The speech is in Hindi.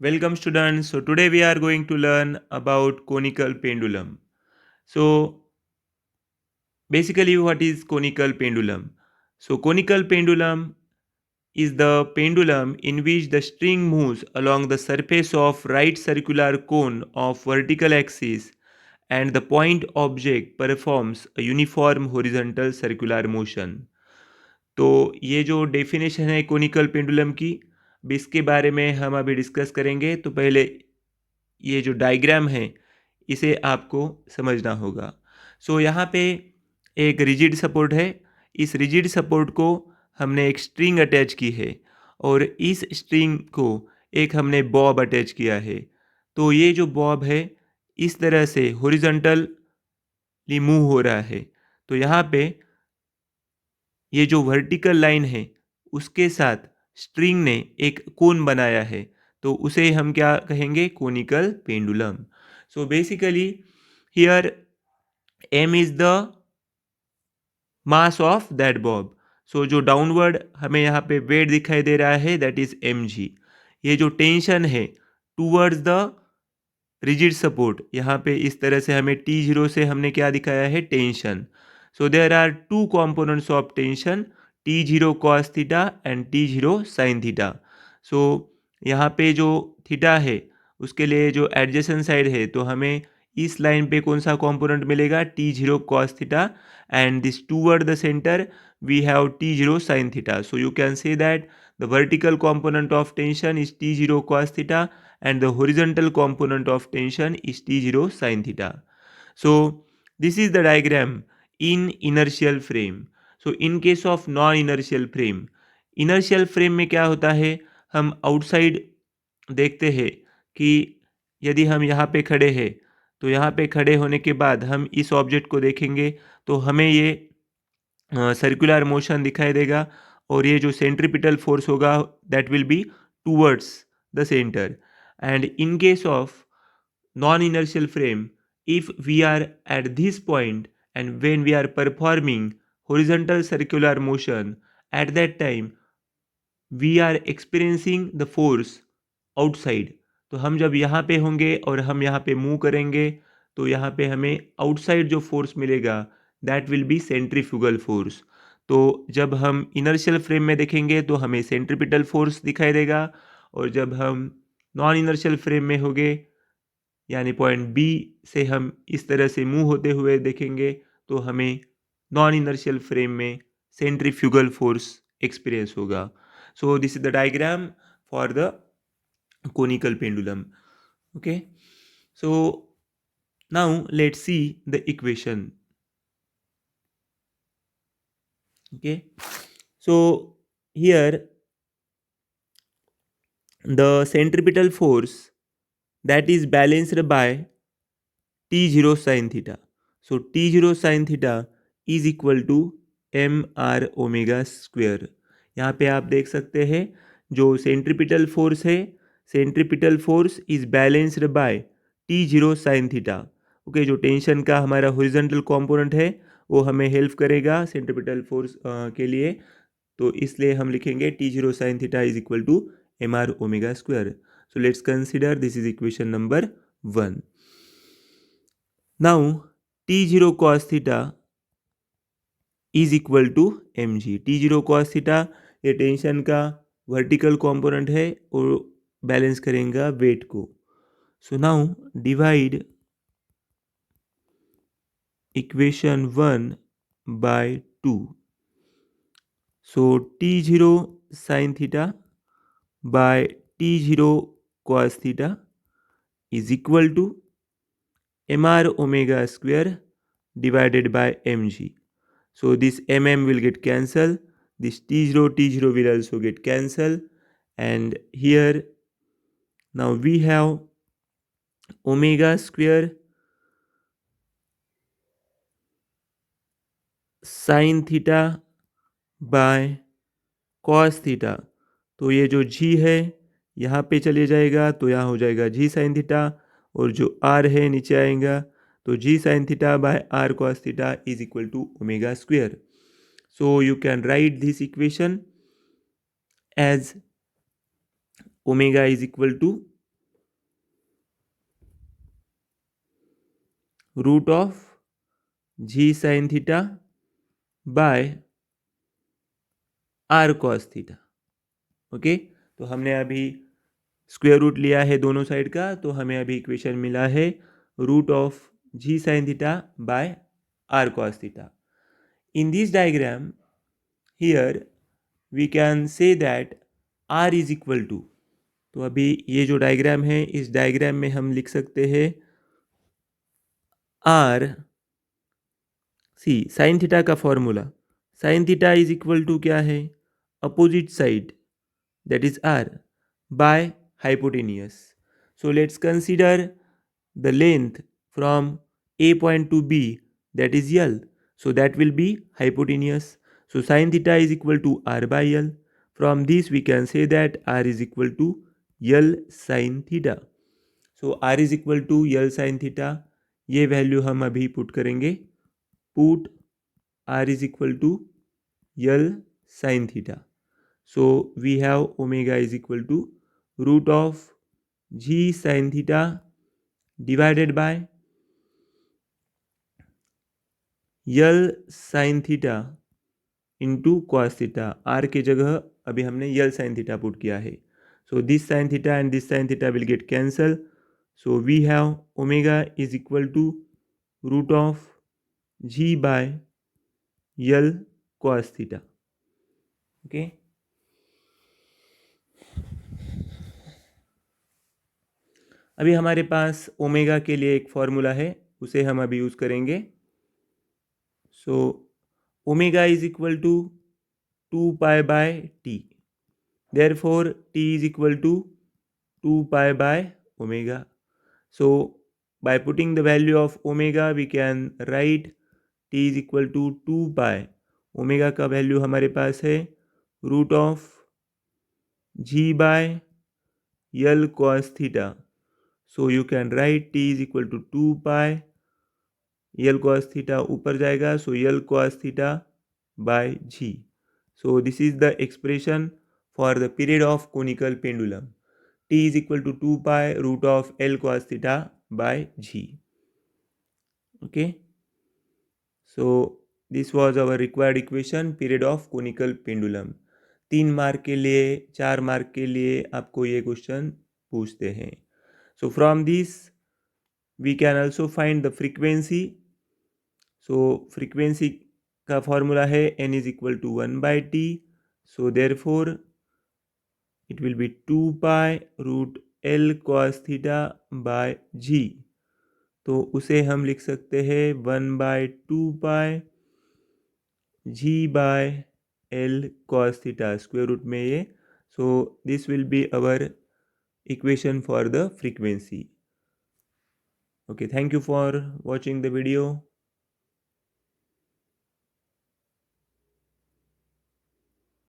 Welcome students. So today we are going to learn about conical pendulum. So basically what is conical pendulum? So conical pendulum is the pendulum in which the string moves along the surface of right circular cone of vertical axis and the point object performs a uniform horizontal circular motion. तो ये जो डेफिनेशन है कोनिकल पेंडुलम की, अब इसके बारे में हम अभी डिस्कस करेंगे। तो पहले ये जो डायग्राम है इसे आपको समझना होगा। यहाँ पे एक रिजिड सपोर्ट है। इस रिजिड सपोर्ट को हमने एक स्ट्रिंग अटैच की है और इस स्ट्रिंग को एक हमने बॉब अटैच किया है। तो ये जो बॉब है इस तरह से हॉरिजॉन्टली मूव हो रहा है। तो यहाँ पे ये जो वर्टिकल लाइन है उसके साथ स्ट्रिंग ने एक कोन बनाया है, तो उसे हम क्या कहेंगे? Conical pendulum. So basically here m is the mass of that bob. So जो डाउनवर्ड हमें यहाँ पे वेट दिखाई दे रहा है दैट इज mg। ये जो टेंशन है टूवर्ड्स द रिजिड सपोर्ट, यहाँ पे इस तरह से हमें T0 से हमने क्या दिखाया है? Tension. So there are two components of tension, T0 cos theta and T0 sin theta. So यहाँ पे जो थीटा है उसके लिए जो एडजेसेंट साइड है, तो हमें इस लाइन पे कौन सा कंपोनेंट मिलेगा? T0 cos theta and this toward the centre we have T0 sin theta. So you can say that the vertical component of tension is T0 cos theta and the horizontal component of tension is T0 sin theta. So this is the diagram in inertial frame. So in case of non-inertial frame, inertial frame में क्या होता है? हम आउटसाइड देखते हैं कि यदि हम यहाँ पे खड़े हैं तो यहाँ पे खड़े होने के बाद हम इस ऑब्जेक्ट को देखेंगे तो हमें ये सर्कुलर मोशन दिखाई देगा और ये जो सेंट्रीपिटल फोर्स होगा that will be towards the centre. And in case of non inertial frame, if we are at this point and when we are performing horizontal circular motion, at that time we are experiencing the force outside। तो हम जब यहाँ पे होंगे और हम यहाँ पे मूव करेंगे तो यहाँ पे हमें आउटसाइड जो फोर्स मिलेगा that will be centrifugal force. तो जब हम इनर्शियल फ्रेम में देखेंगे तो हमें सेंट्रीपिटल फोर्स दिखाई देगा और जब हम नॉन इनर्शियल फ्रेम में होंगे यानी पॉइंट बी से हम इस तरह से मूव होते हुए देखेंगे तो हमें नॉन इनर्शियल फ्रेम में सेंट्रीफ्यूगल फोर्स एक्सपीरियंस होगा। So this is the diagram for the conical pendulum. Okay, so now let's see the equation. Okay, so here the centripetal force that is balanced by T0 sin theta. So T0 sin theta is equal to mr omega square. यहाँ पे आप देख सकते हैं जो सेंट्रीपिटल फोर्स है, centripetal force is balanced bye T0 sin theta. Okay, जो टेंशन का हमारा हॉरिजॉन्टल कंपोनेंट है वो हमें हेल्प करेगा सेंट्रीपिटल फोर्स के लिए, तो इसलिए हम लिखेंगे T0 sin theta is equal to mr omega square. So let's consider this is equation number 1। Now T0 cos theta is equal to mg। T0 cos theta ये टेंशन का वर्टिकल कंपोनेंट है और बैलेंस करेगा वेट को। So now divide equation 1 by 2। So T0 sin theta by T0 cos theta is equal to mr omega square divided by mg. So this will get cancelled, this T0 will also get cancelled, and here now we have omega square sin theta by cos theta। तो ये जो g है यहाँ पे चले जाएगा तो यहाँ हो जाएगा g sin थीटा और जो r है नीचे आएगा तो g sin theta by r cos theta is equal to omega square. So you can write this equation as omega is equal to root of G sine theta by R cos theta. Okay, तो हमने अभी स्क्वायर रूट लिया है दोनों साइड का, तो हमें अभी इक्वेशन मिला है root of G sine theta by R cos theta. In this diagram here we can say that R is equal to, तो अभी ये जो डायग्राम है इस डायग्राम में हम लिख सकते हैं आर सी साइन थीटा का formula, sine theta is equal to क्या है, opposite side that is r by hypotenuse. So let's consider the length from a point to b, that is L. So that will be hypotenuse. So sin theta is equal to r by L. From this we can say that r is equal to L sin theta. So r is equal to L sin theta. ये वैल्यू हम अभी पुट करेंगे, put r is equal to L sin theta. So we have omega is equal to root of g sin theta divided by L sin theta into cos theta. r के जगह अभी हमने L sin theta पुट किया है. So this sin theta and this sin theta will get cancel. So we have omega is equal to root of g by L cos theta. Okay. अभी हमारे पास ओमेगा के लिए एक फॉर्मूला है, उसे हम अभी यूज़ करेंगे. So omega is equal to 2 pi by T, therefore T is equal to 2 pi by omega. So by putting the value of omega we can write T is equal to 2 pi. Omega का वैल्यू हमारे पास है root of G by L cos theta. So you can write t is equal to 2 pi L cos theta ऊपर जाएगा, so L cos theta by g. So this is the expression for the period of conical pendulum. T is equal to 2 pi root of L cos theta by g. Okay. So this was our required equation, period of conical pendulum. 3 mark के लिए 4 मार्क के लिए आपको ये क्वेश्चन पूछते हैं. So from this we can also find the frequency. So frequency का फॉर्मूला है n is equal to 1 by t. So therefore it will be 2 pi root L cos theta by g. तो उसे हम लिख सकते हैं 1 by 2 pi g by L cos theta, square root में ये. So this will be our equation for the frequency. Okay, thank you for watching the video.